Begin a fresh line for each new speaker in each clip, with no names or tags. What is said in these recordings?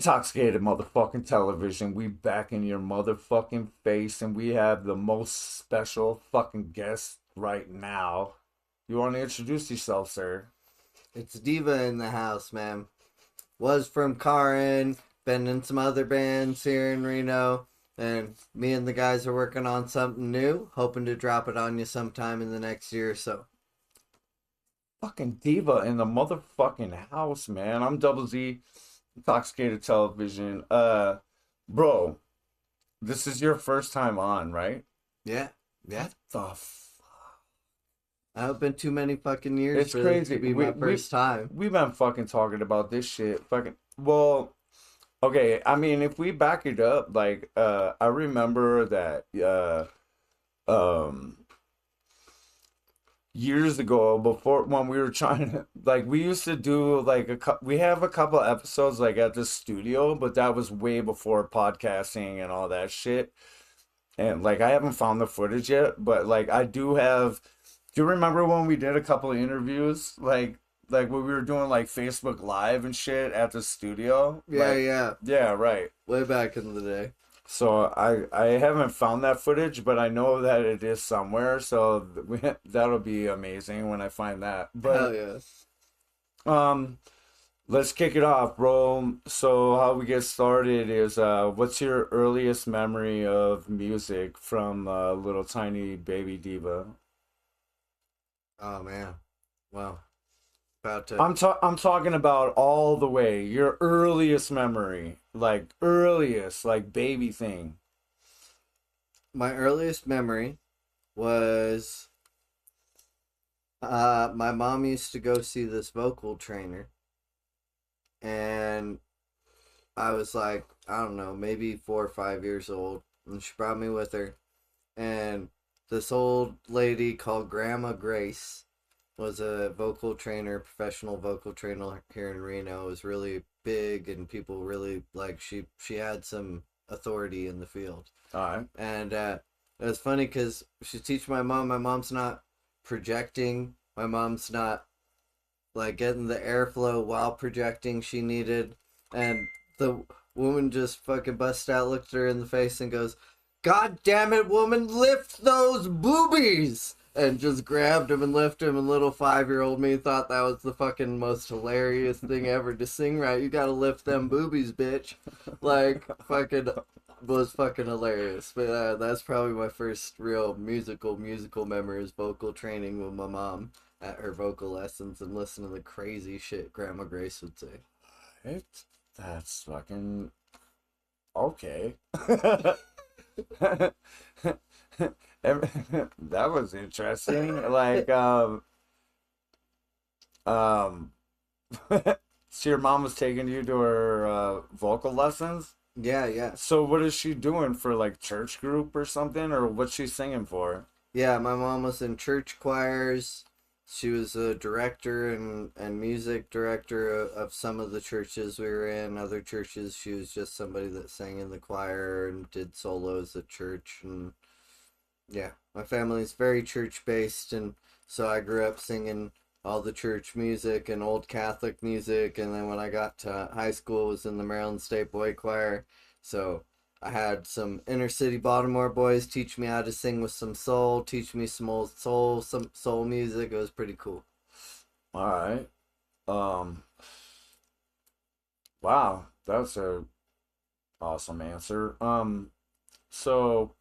Intoxicated motherfucking television. We back in your motherfucking face, and we have the most special fucking guest right now. You want to introduce yourself, sir?
It's Diva in the house, man. Was from Karin, been in some other bands here in Reno, and me and the guys are working on something new, hoping to drop it on you sometime in the next year or so.
Fucking Diva in the motherfucking house, man. I'm Double Z, Intoxicated Television. Bro, this is your first time on, right?
Yeah.
What the
I haven't been too many fucking years
It's
for this
crazy.
to be my first time.
We've been fucking talking about this shit. Fucking, well, okay. I mean, if we back it up, like, I remember that, um, years ago, before when we were trying to, like, we used to do like we have a couple episodes like at the studio, but that was way before podcasting and all that shit. And like, I haven't found the footage yet, but like, I do have. Do you remember when we did a couple of interviews, like when we were doing like Facebook Live and shit at the studio?
Yeah,
Like,
yeah.
yeah, right.
Way back in the day.
So I haven't found that footage, but I know that it is somewhere. So that'll be amazing when I find that.
Hell
But
yeah.
let's kick it off, bro. So how we get started is what's your earliest memory of music from little tiny baby Diva?
Oh, man. Well, about to...
I'm talking about all the way. Your earliest memory, like earliest, like baby thing.
My earliest memory was... my mom used to go see this vocal trainer. And I was like, I don't know, maybe 4 or 5 years old. And she brought me with her. And this old lady called Grandma Grace was a vocal trainer, professional vocal trainer here in Reno. It was really big and people really, like, she had some authority in the field.
All right.
And it was funny because she teach my mom. My mom's not projecting. My mom's not like getting the airflow while projecting she needed. And the woman just fucking busts out, looked her in the face and goes, "God damn it, woman, lift those boobies!" And just grabbed him and lifted him, and little 5-year-old me thought that was the fucking most hilarious thing ever to sing right. You gotta lift them boobies, bitch. Like, fucking, was fucking hilarious. But that's probably my first real musical memory is vocal training with my mom at her vocal lessons and listening to the crazy shit Grandma Grace would say.
That's fucking okay. That was interesting. Like, so your mom was taking you to her vocal lessons?
Yeah, yeah.
So what is she doing for, like, church group or something, or what's she singing for?
Yeah, my mom was in church choirs. She was a director and music director of some of the churches we were in. Other churches, she was just somebody that sang in the choir and did solos at church. And yeah, my family's very church-based, and so I grew up singing all the church music and old Catholic music. And then when I got to high school, I was in the Maryland State Boy Choir. So I had some inner city Baltimore boys teach me how to sing with some soul, teach me some old soul, some soul music. It was pretty cool.
All right. Wow, that's a awesome answer. So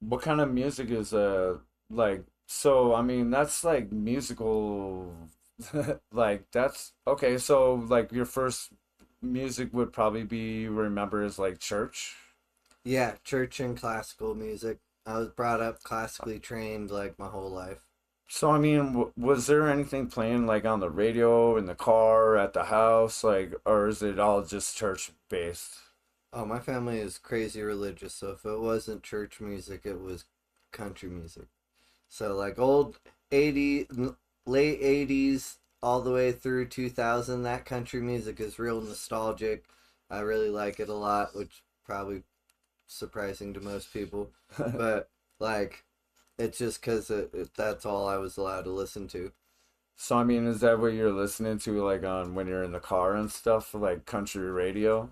what kind of music is like, so I mean that's like musical like that's okay, so like your first music would probably be remember as like church.
Yeah, church and classical music. I was brought up classically trained like my whole life.
So I mean, was there anything playing like on the radio, in the car, at the house, like, or is it all just church based?
Oh, my family is crazy religious, so if it wasn't church music, it was country music. So like old 80, late 80s, all the way through 2000, that country music is real nostalgic. I really like it a lot, which probably surprising to most people. But like, it's just because that's all I was allowed to listen to.
So I mean, is that what you're listening to like on when you're in the car and stuff, like country radio?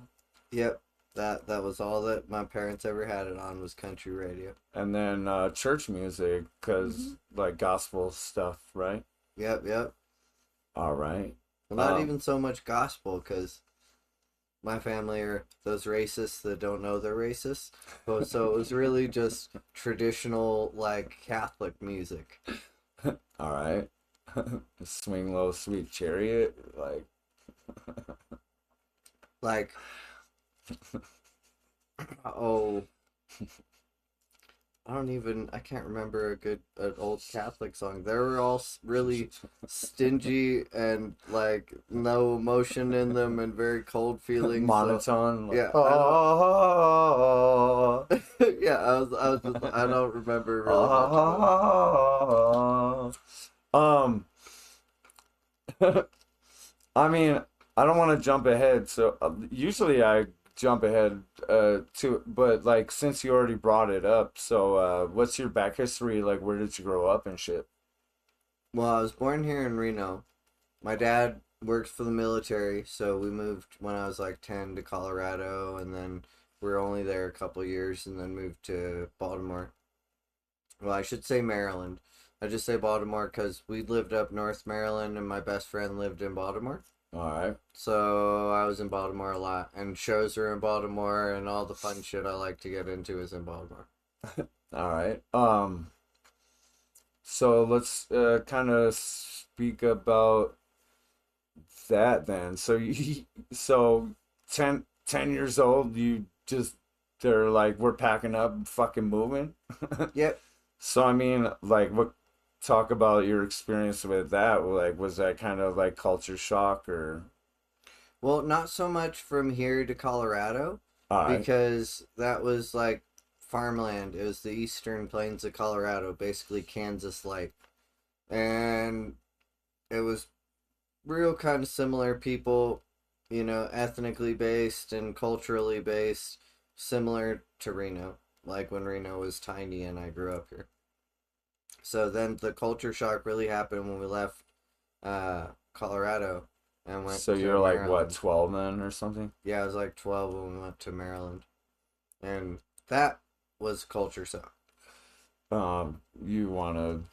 Yep. That was all that my parents ever had it on was country radio.
And then church music,
Hmm.
cause like gospel stuff, right?
Yep, yep.
All right.
Well, not
Um,
even so much gospel, because my family are those racists that don't know they're racist. But so it was really just traditional, like, Catholic music.
all right. Swing low, sweet chariot, like
Like, oh, I can't remember an old Catholic song. They were all really stingy and, like, no emotion in them and very cold feeling. So,
monotone, like
yeah, I don't,
oh,
yeah, I don't remember really much of it.
oh. I mean, I don't want to jump ahead, so usually I jump ahead to, but like since you already brought it up, so what's your back history? Like, where did you grow up and shit?
Well, I was born here in Reno. My dad worked for the military, so we moved when I was like 10 to Colorado, and then we were only there a couple years, and then moved to Baltimore. Well, I should say Maryland. I just say Baltimore because we lived up North Maryland, and my best friend lived in Baltimore.
All right,
So I was in Baltimore a lot, and shows are in Baltimore, and all the fun shit I like to get into is in Baltimore.
all right. So let's kind of speak about that then. So you, so 10 years old, you just they're like we're packing up, fucking moving.
Yep.
So I mean, like, what talk about your experience with that? Like, was that kind of like culture shock or?
Well, not so much from here to Colorado,
All right,
because that was like farmland. It was the eastern plains of Colorado, basically Kansas like. And it was real kind of similar people, ethnically based and culturally based, similar to Reno, like when Reno was tiny and I grew up here. So then the culture shock really happened when we left Colorado and went
so
to
you're like what,
Maryland.
12 then or something?
Yeah, I was like 12 when we went to Maryland. And that was culture shock.
You want to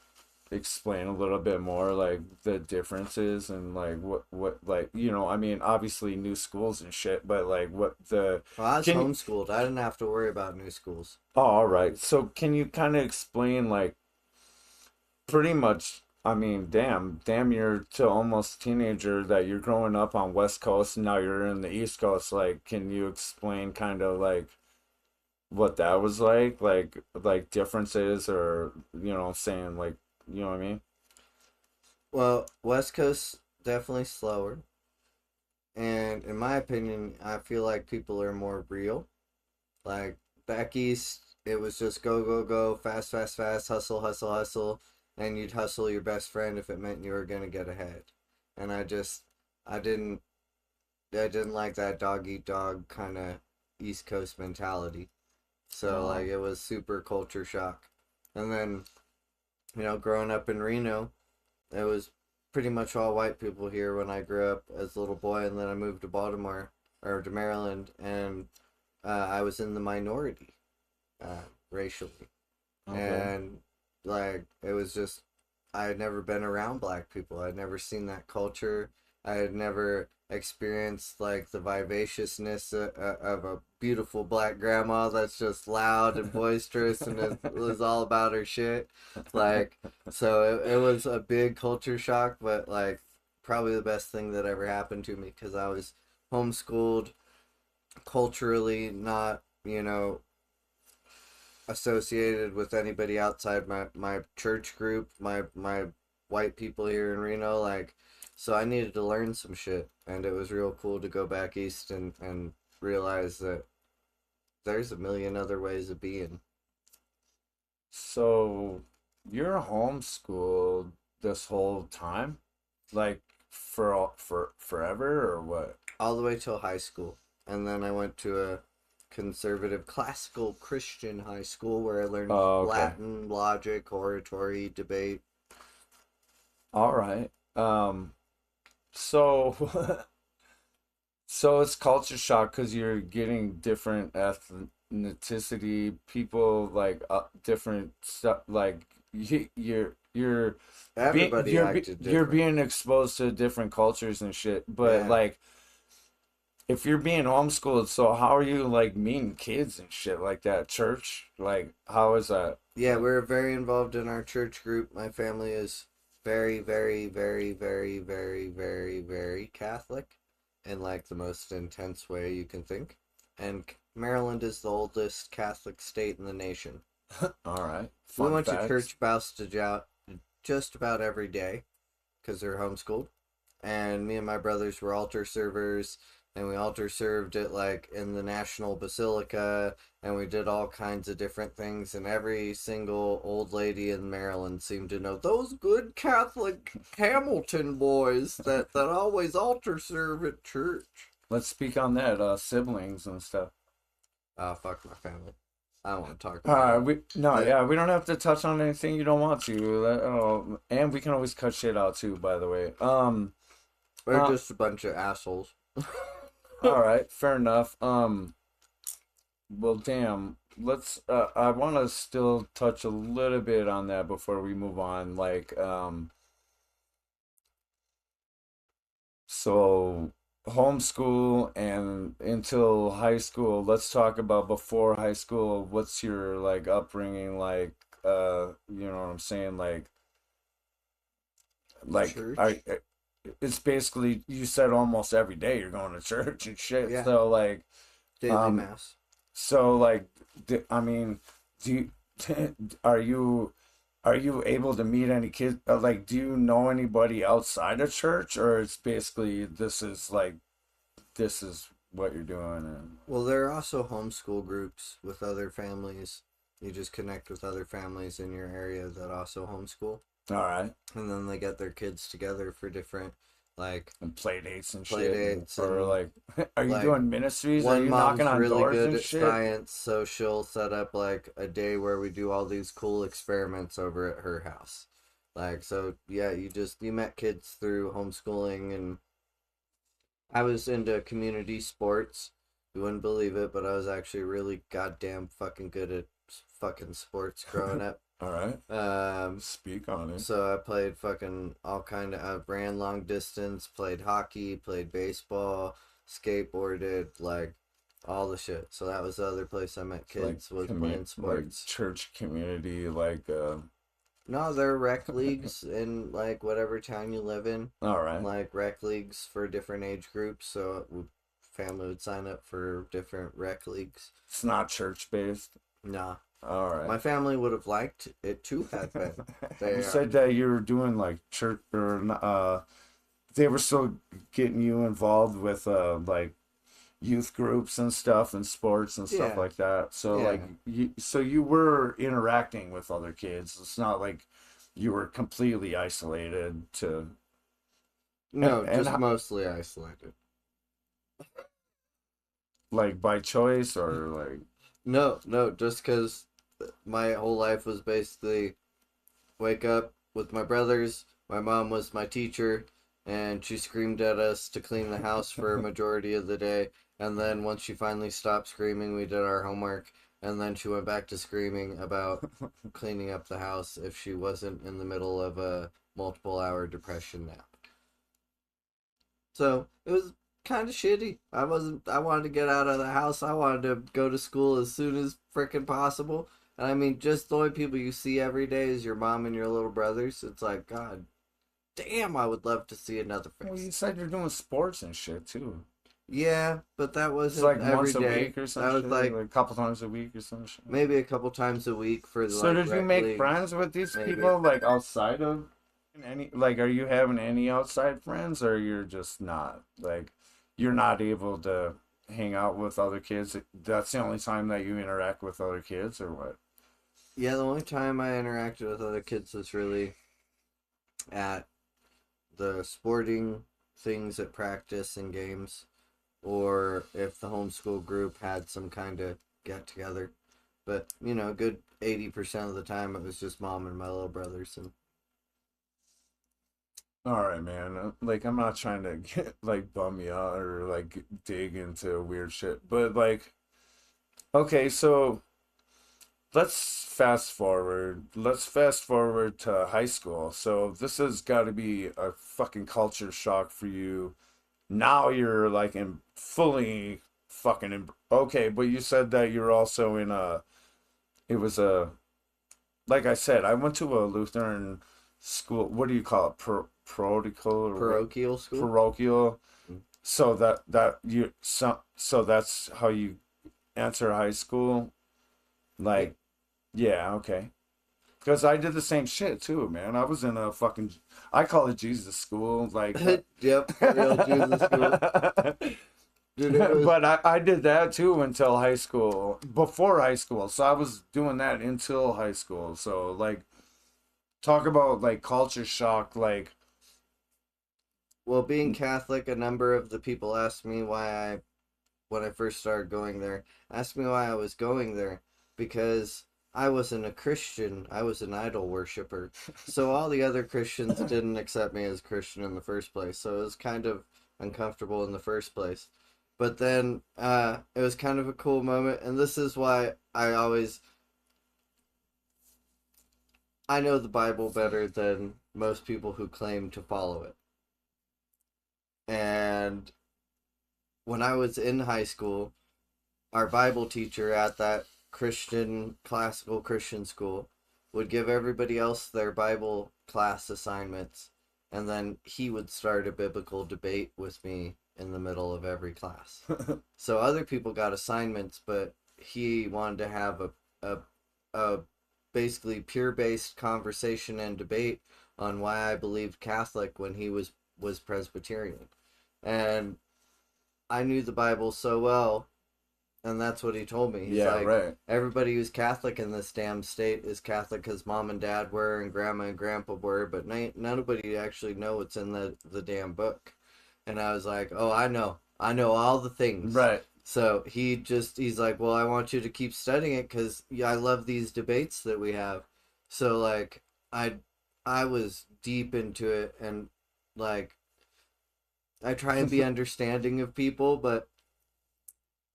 explain a little bit more like the differences and like what like I mean obviously new schools and shit, but like what the
Well, I was
can you,
homeschooled. I didn't have to worry about new schools.
oh, all right. So can you kind of explain like pretty much, I mean, damn you're to almost teenager that you're growing up on West Coast and now you're in the East Coast. Like, can you explain kind of like what that was like differences or saying like what I mean?
Well, West Coast definitely slower. And in my opinion, I feel like people are more real. Like back east, it was just go, go, go, fast, fast, fast, hustle, hustle, hustle. And you'd hustle your best friend if it meant you were going to get ahead. And I didn't, I didn't like that dog eat dog kind of East Coast mentality. So, like,
Oh,
it was super culture shock. And then, growing up in Reno, it was pretty much all white people here when I grew up as a little boy, and then I moved to Baltimore or to Maryland, and I was in the minority racially,
okay.
and like it was just I had never been around black people. I'd never seen that culture. I had never experienced like the vivaciousness of a beautiful black grandma that's just loud and boisterous and is all about her shit. Like, so it was a big culture shock, but like probably the best thing that ever happened to me because I was homeschooled, culturally not, associated with anybody outside my church group, my white people here in Reno, like, so I needed to learn some shit, and it was real cool to go back east and realize that there's a million other ways of being.
So you're homeschooled this whole time? Like for forever or what?
All the way till high school, and then I went to a conservative classical Christian high school where I learned
Oh, okay.
Latin, logic, oratory, debate.
All right. Um, so so it's culture shock because you're getting different ethnicity people, like different stuff, like you're
Everybody acted
you're
different.
being exposed to different cultures and shit. But
Yeah.
like if you're being homeschooled, so how are you like meeting kids and shit like that? Church? Like how is that?
Yeah, we're very involved in our church group. My family is very, very, very, very, very, very, very Catholic in like the most intense way you can think. And Maryland is the oldest Catholic state in the nation.
All right.
We
Fun
went to
facts.
church just about every day because they're homeschooled. And me and my brothers were altar servers, and we altar served it like in the National Basilica, and we did all kinds of different things. And every single old lady in Maryland seemed to know those good Catholic Hamilton boys that always altar serve at church.
Let's speak on that. Siblings and stuff.
Ah, fuck my family. I don't want to talk about them.
We no,
But
yeah, we don't have to touch on anything you don't want to. And we can always cut shit out too, by the way.
they're
Uh,
just a bunch of assholes.
all right, fair enough. Well, damn. Let's. I want to still touch a little bit on that before we move on. Like, so homeschool and until high school. Let's talk about before high school. What's your like upbringing like? You know what I'm saying? Like I
Church?
it's basically you said almost every day you're going to church and shit.
Yeah.
So like
Daily
um
mass.
so like I mean, do you are you are you able to meet any kids like do you know anybody outside of church or it's basically this is what you're doing and
Well, there are also homeschool groups with other families. You just connect with other families in your area that also homeschool,
all right
and then they get their kids together for different, like,
and play dates and
play
shit and,
dates
or
and,
like are you
like,
doing ministries? Are
one
you knocking
mom's
on
really
doors
good
and
at
shit?
science, so she'll set up, like, a day where we do all these cool experiments over at her house. Like, so, yeah, you met kids through homeschooling, and I was into community sports. You wouldn't believe it, but I was actually really goddamn fucking good at fucking sports growing up.
All right.
Um,
Speak on it.
so I played fucking all kind of. I ran long distance, played hockey, played baseball, skateboarded, like all the shit. So that was the other place I met
It's like
kids was playing
like
sports.
church community like
No, there are rec leagues in like whatever town you live in,
all right.
like rec leagues for different age groups. So family would sign up for different rec leagues.
It's not church based.
Nah,
All right.
my family would have liked it to have been.
You
They
said that you were doing like church or they were still getting you involved with like youth groups and stuff and sports and stuff
yeah,
like that. So like
yeah.
you were interacting with other kids. It's not like you were completely isolated to
No,
and
just mostly isolated.
like by choice or like
No, no, just because my whole life was basically wake up with my brothers. My mom was my teacher, and she screamed at us to clean the house for a majority of the day. And then once she finally stopped screaming, we did our homework. And then she went back to screaming about cleaning up the house if she wasn't in the middle of a multiple hour depression nap. So it was kind of shitty. I wanted to get out of the house. I wanted to go to school as soon as freaking possible. And I mean, just the only people you see every day is your mom and your little brothers. It's like, God damn, I would love to see another
well, you
face.
said you're doing sports and shit too.
Yeah, but that
It's
wasn't
like
every
once a
day.
week or some
That was
shit, like
like
a couple times a week or some shit.
maybe a couple times a week for the
So
like
did you
rec
make
leagues.
friends with these
Maybe.
people like outside of any like are you having any outside friends or you're just not like you're not able to hang out with other kids? That's the only time that you interact with other kids or what?
Yeah, the only time I interacted with other kids was really at the sporting things at practice and games, or if the homeschool group had some kind of get together. But, you know, a good 80% of the time it was just mom and my little brothers. And
All right, man. Like, I'm not trying to get, like, bum you out or like dig into weird shit, but like, okay, so let's fast forward. Let's fast forward to high school. So this has got to be a fucking culture shock for you. Now you're like in fully fucking okay, but you said that you're also in a. It was a, like I said, I went to a Lutheran school. What do you call it? Parochial or what?
Parochial school.
Parochial. So so that's how you enter high school.
Yeah.
Like, yeah, okay. Because I did the same shit too, man. I was in a fucking, I call it Jesus school. Like,
Yep, real Jesus school. Dude, it was.
but I did that too until high school, before high school. So I was doing that until high school. So, like, talk about like culture shock. Like,
Well, being Catholic, a number of the people asked me when I first started going there, asked me why I was going there, because I wasn't a Christian, I was an idol worshiper. So all the other Christians didn't accept me as Christian in the first place. So it was kind of uncomfortable in the first place. But then it was kind of a cool moment, and this is why I know the Bible better than most people who claim to follow it. And when I was in high school, our Bible teacher at that classical Christian school would give everybody else their Bible class assignments, and then he would start a biblical debate with me in the middle of every class. So other people got assignments, but he wanted to have a basically pure based conversation and debate on why I believed Catholic when he was Presbyterian. And I knew the Bible so well, and that's what he told me. He's
yeah,
like,
right.
everybody who's Catholic in this damn state is Catholic because mom and dad were and grandma and grandpa were, but nobody actually know what's in the damn book. And I was like, oh, I know all the things.
Right.
So he's like, well, I want you to keep studying it because I love these debates that we have. So like, I was deep into it, and like, I try and be understanding of people, but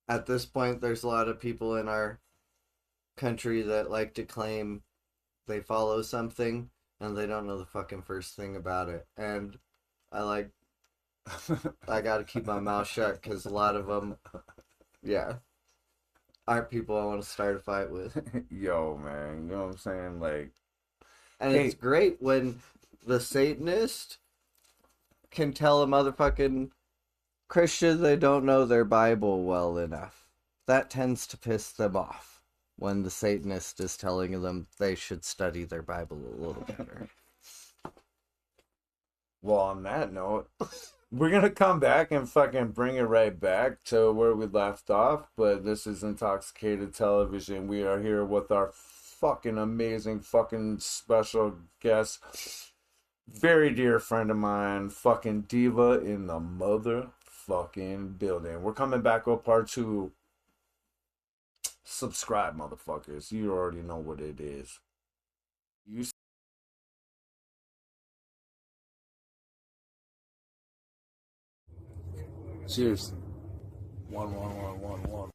at this point, there's a lot of people in our country that like to claim they follow something and they don't know the fucking first thing about it. And I like, I gotta keep my mouth shut because a lot of them, yeah, aren't people I want to start a fight with.
Yo, man, you know what I'm saying? Like,
And it's
hey,
great when the Satanist can tell a motherfucking Christian they don't know their Bible well enough. That tends to piss them off when the Satanist is telling them they should study their Bible a little better.
well, on that note, we're gonna come back and fucking bring it right back to where we left off. But this is Intoxicated Television. We are here with our fucking amazing, fucking special guest, very dear friend of mine, fucking Diva in the motherfucking building. We're coming back with part two. Subscribe, motherfuckers. You already know what it is. You cheers. One, one, one, one, one.